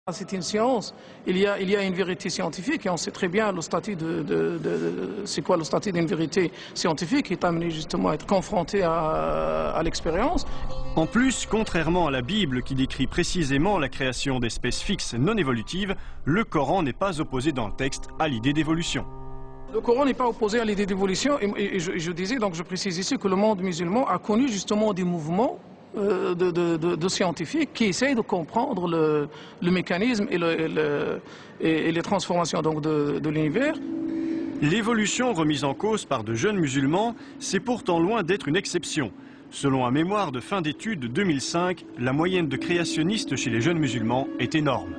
C'est une science, il y a une vérité scientifique et on sait très bien le statut c'est quoi le statut d'une vérité scientifique qui est amené justement à être confronté à l'expérience. En plus, contrairement à la Bible qui décrit précisément la création d'espèces fixes non évolutives, le Coran n'est pas opposé dans le texte à l'idée d'évolution. Le Coran n'est pas opposé à l'idée d'évolution et je disais, donc je précise ici que le monde musulman a connu justement des mouvements de scientifiques qui essayent de comprendre le mécanisme et les transformations donc de l'univers. L'évolution remise en cause par de jeunes musulmans, c'est pourtant loin d'être une exception. Selon un mémoire de fin d'études de 2005, la moyenne de créationnistes chez les jeunes musulmans est énorme.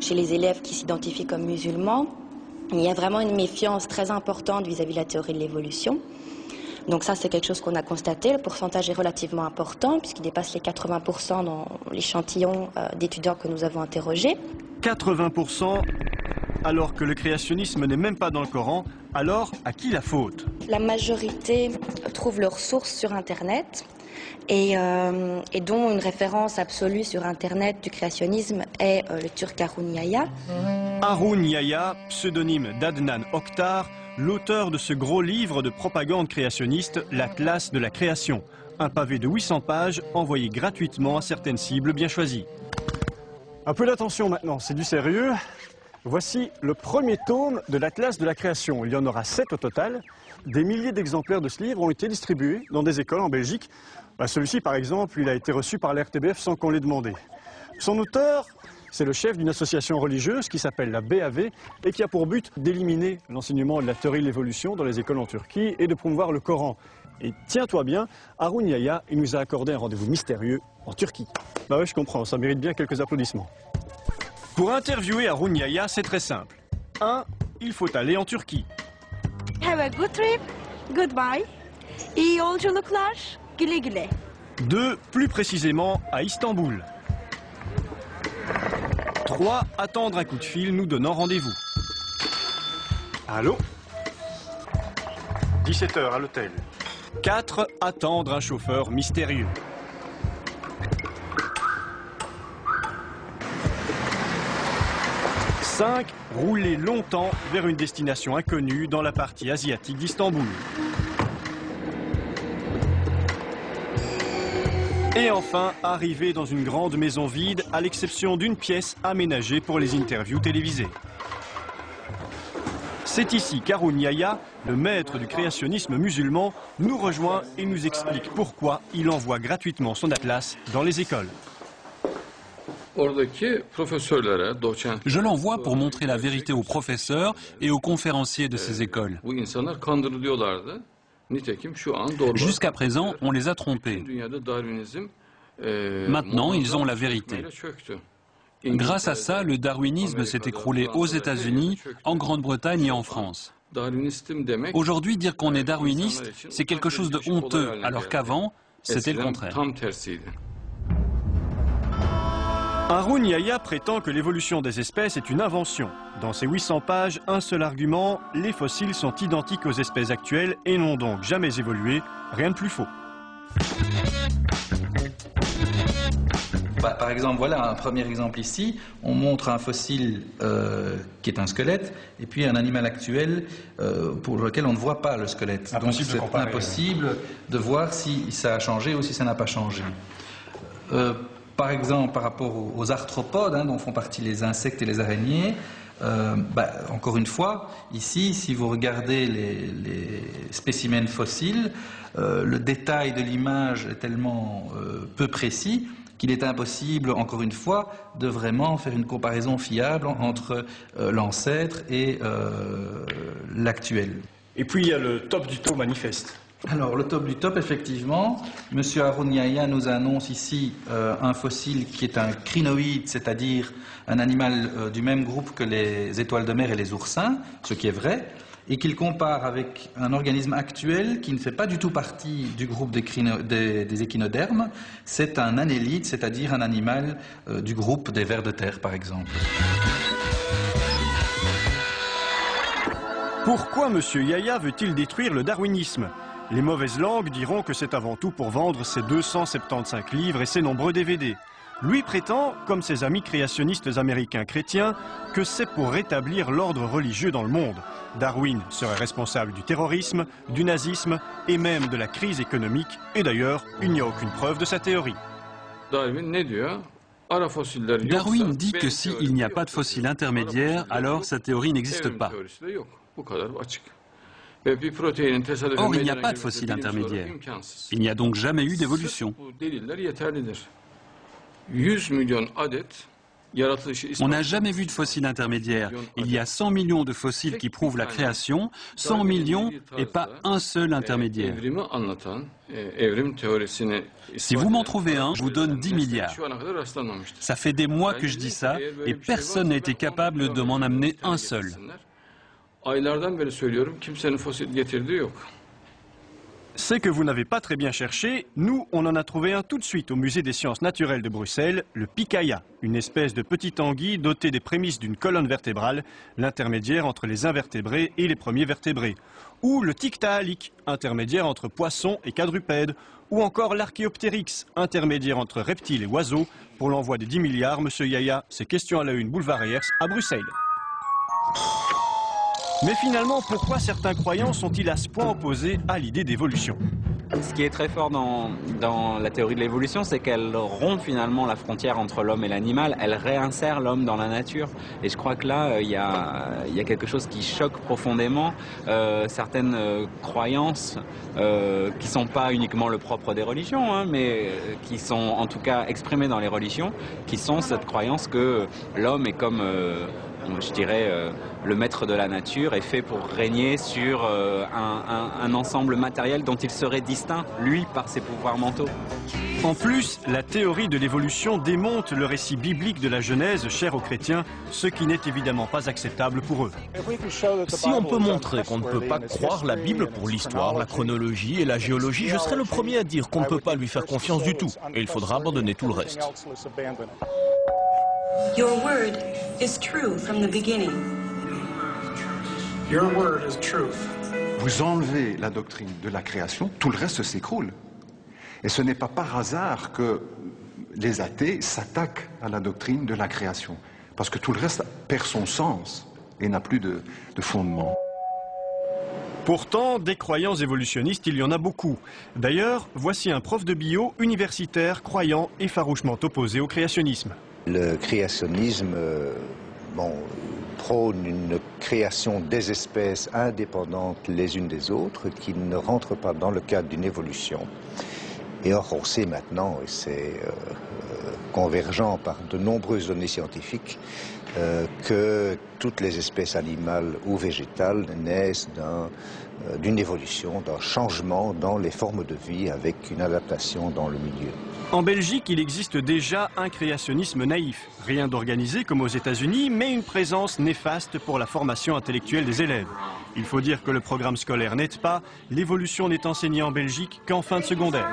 Chez les élèves qui s'identifient comme musulmans, il y a vraiment une méfiance très importante vis-à-vis de la théorie de l'évolution. Donc ça, c'est quelque chose qu'on a constaté. Le pourcentage est relativement important puisqu'il dépasse les 80% dans l'échantillon d'étudiants que nous avons interrogés. 80%, alors que le créationnisme n'est même pas dans le Coran, alors à qui la faute? La majorité trouve leurs sources sur Internet et dont une référence absolue sur Internet du créationnisme est le turc Harun Yahya. Harun Yahya, pseudonyme d'Adnan Oktar, l'auteur de ce gros livre de propagande créationniste, l'Atlas de la création. Un pavé de 800 pages envoyé gratuitement à certaines cibles bien choisies. Un peu d'attention maintenant, c'est du sérieux. Voici le premier tome de l'Atlas de la création. Il y en aura 7 au total. Des milliers d'exemplaires de ce livre ont été distribués dans des écoles en Belgique. Celui-ci, par exemple, il a été reçu par la RTBF sans qu'on l'ait demandé. Son auteur, c'est le chef d'une association religieuse qui s'appelle la BAV et qui a pour but d'éliminer l'enseignement de la théorie de l'évolution dans les écoles en Turquie et de promouvoir le Coran. Et tiens-toi bien, Harun Yahya, il nous a accordé un rendez-vous mystérieux en Turquie. Bah ouais, je comprends, ça mérite bien quelques applaudissements. Pour interviewer Harun Yahya, c'est très simple. 1. Il faut aller en Turquie. Have a good trip. Goodbye. İyi yolculuklar. Güle güle. 2. Plus précisément à Istanbul. 3. Attendre un coup de fil nous donnant rendez-vous. Allô? 17h à l'hôtel. 4. Attendre un chauffeur mystérieux. 5. Rouler longtemps vers une destination inconnue dans la partie asiatique d'Istanbul. Et enfin, arriver dans une grande maison vide, à l'exception d'une pièce aménagée pour les interviews télévisées. C'est ici qu'Harun Yahya, le maître du créationnisme musulman, nous rejoint et nous explique pourquoi il envoie gratuitement son atlas dans les écoles. Je l'envoie pour montrer la vérité aux professeurs et aux conférenciers de ces écoles. Jusqu'à présent, on les a trompés. Maintenant, ils ont la vérité. Grâce à ça, le darwinisme s'est écroulé aux États-Unis, en Grande-Bretagne et en France. Aujourd'hui, dire qu'on est darwiniste, c'est quelque chose de honteux, alors qu'avant, c'était le contraire. Harun Yahya prétend que l'évolution des espèces est une invention. Dans ses 800 pages, un seul argument, les fossiles sont identiques aux espèces actuelles et n'ont donc jamais évolué, rien de plus faux. Par exemple, voilà un premier exemple ici, on montre un fossile qui est un squelette et puis un animal actuel pour lequel on ne voit pas le squelette. Donc c'est impossible de voir si ça a changé ou si ça n'a pas changé. Par exemple, par rapport aux arthropodes, dont font partie les insectes et les araignées, encore une fois, ici, si vous regardez les spécimens fossiles, le détail de l'image est tellement peu précis qu'il est impossible, encore une fois, de vraiment faire une comparaison fiable entre l'ancêtre et l'actuel. Et puis il y a le top du taux manifeste. Alors, le top du top, effectivement, M. Harun Yahya nous annonce ici un fossile qui est un crinoïde, c'est-à-dire un animal du même groupe que les étoiles de mer et les oursins, ce qui est vrai, et qu'il compare avec un organisme actuel qui ne fait pas du tout partie du groupe des échinodermes. C'est un annélide, c'est-à-dire un animal du groupe des vers de terre, par exemple. Pourquoi M. Yahya veut-il détruire le darwinisme? Les mauvaises langues diront que c'est avant tout pour vendre ses 275 livres et ses nombreux DVD. Lui prétend, comme ses amis créationnistes américains chrétiens, que c'est pour rétablir l'ordre religieux dans le monde. Darwin serait responsable du terrorisme, du nazisme et même de la crise économique. Et d'ailleurs, il n'y a aucune preuve de sa théorie. Darwin dit que s'il n'y a pas de fossiles intermédiaires, alors sa théorie n'existe pas. Or, il n'y a pas de fossiles intermédiaires. Il n'y a donc jamais eu d'évolution. On n'a jamais vu de fossiles intermédiaires. Il y a 100 millions de fossiles qui prouvent la création, 100 millions et pas un seul intermédiaire. Si vous m'en trouvez un, je vous donne 10 milliards. Ça fait des mois que je dis ça et personne n'a été capable de m'en amener un seul. C'est que vous n'avez pas très bien cherché. Nous, on en a trouvé un tout de suite au Musée des sciences naturelles de Bruxelles, le Pikaia, une espèce de petite anguille dotée des prémices d'une colonne vertébrale, l'intermédiaire entre les invertébrés et les premiers vertébrés. Ou le Tiktaalik, intermédiaire entre poissons et quadrupèdes. Ou encore l'Archéoptérix, intermédiaire entre reptiles et oiseaux. Pour l'envoi des 10 milliards, monsieur Yaya, c'est question à la une boulevard Eyers à Bruxelles. Mais finalement, pourquoi certains croyants sont-ils à ce point opposés à l'idée d'évolution? Ce qui est très fort dans la théorie de l'évolution, c'est qu'elle rompt finalement la frontière entre l'homme et l'animal, elle réinsère l'homme dans la nature. Et je crois que là, il y a quelque chose qui choque profondément certaines croyances qui ne sont pas uniquement le propre des religions, hein, mais qui sont en tout cas exprimées dans les religions, qui sont cette croyance que l'homme est comme... je dirais, le maître de la nature est fait pour régner sur un ensemble matériel dont il serait distinct, lui, par ses pouvoirs mentaux. En plus, la théorie de l'évolution démonte le récit biblique de la Genèse cher aux chrétiens, ce qui n'est évidemment pas acceptable pour eux. Si on peut montrer qu'on ne peut pas croire la Bible pour l'histoire, la chronologie et la géologie, je serai le premier à dire qu'on ne peut pas lui faire confiance du tout, et il faudra abandonner tout le reste. Your word is true from the beginning. Your word is truth. Vous enlevez la doctrine de la création, tout le reste s'écroule. Et ce n'est pas par hasard que les athées s'attaquent à la doctrine de la création, parce que tout le reste perd son sens et n'a plus de fondement. Pourtant, des croyants évolutionnistes, il y en a beaucoup. D'ailleurs, voici un prof de bio universitaire, croyant et farouchement opposé au créationnisme. Le créationnisme prône une création des espèces indépendantes les unes des autres qui ne rentrent pas dans le cadre d'une évolution. Et or, on sait maintenant, et c'est convergent par de nombreuses données scientifiques, que toutes les espèces animales ou végétales naissent d'une évolution, d'un changement dans les formes de vie avec une adaptation dans le milieu. En Belgique, il existe déjà un créationnisme naïf. Rien d'organisé comme aux États-Unis, mais une présence néfaste pour la formation intellectuelle des élèves. Il faut dire que le programme scolaire n'aide pas, l'évolution n'est enseignée en Belgique qu'en fin de secondaire.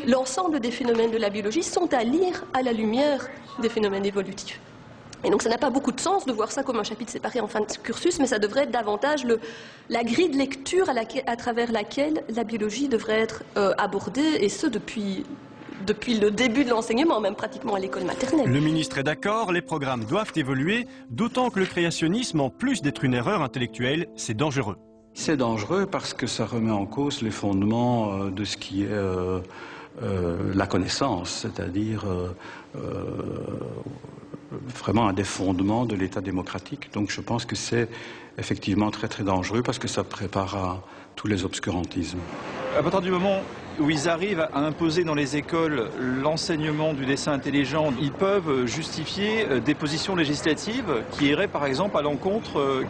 L'ensemble des phénomènes de la biologie sont à lire à la lumière des phénomènes évolutifs. Et donc ça n'a pas beaucoup de sens de voir ça comme un chapitre séparé en fin de cursus, mais ça devrait être davantage la grille de lecture à travers laquelle la biologie devrait être abordée, et ce depuis le début de l'enseignement, même pratiquement à l'école maternelle. Le ministre est d'accord, les programmes doivent évoluer, d'autant que le créationnisme, en plus d'être une erreur intellectuelle, c'est dangereux. C'est dangereux parce que ça remet en cause les fondements de ce qui est la connaissance, c'est-à-dire vraiment un des fondements de l'État démocratique. Donc je pense que c'est effectivement très très dangereux parce que ça prépare à tous les obscurantismes. À partir du moment où ils arrivent à imposer dans les écoles l'enseignement du dessin intelligent, ils peuvent justifier des positions législatives qui iraient par exemple à l'encontre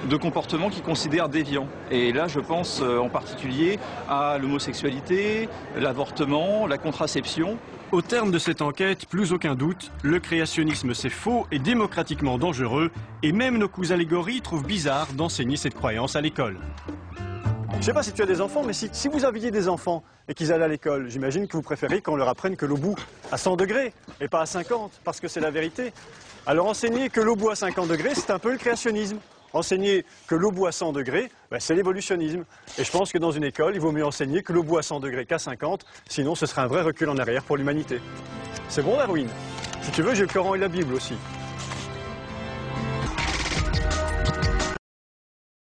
de comportements qu'ils considèrent déviants. Et là je pense en particulier à l'homosexualité, l'avortement, la contraception. Au terme de cette enquête, plus aucun doute, le créationnisme c'est faux et démocratiquement dangereux, et même nos cousins les gorilles trouvent bizarre d'enseigner cette croyance à l'école. Je ne sais pas si tu as des enfants, mais si vous aviez des enfants et qu'ils allaient à l'école, j'imagine que vous préférez qu'on leur apprenne que l'eau bout à 100 degrés et pas à 50, parce que c'est la vérité. Alors enseigner que l'eau bout à 50 degrés, c'est un peu le créationnisme. Enseigner que l'eau bout à 100 degrés, c'est l'évolutionnisme. Et je pense que dans une école, il vaut mieux enseigner que l'eau bout à 100 degrés qu'à 50, sinon ce serait un vrai recul en arrière pour l'humanité. C'est bon, Darwin? Si tu veux, j'ai le Coran et la Bible aussi.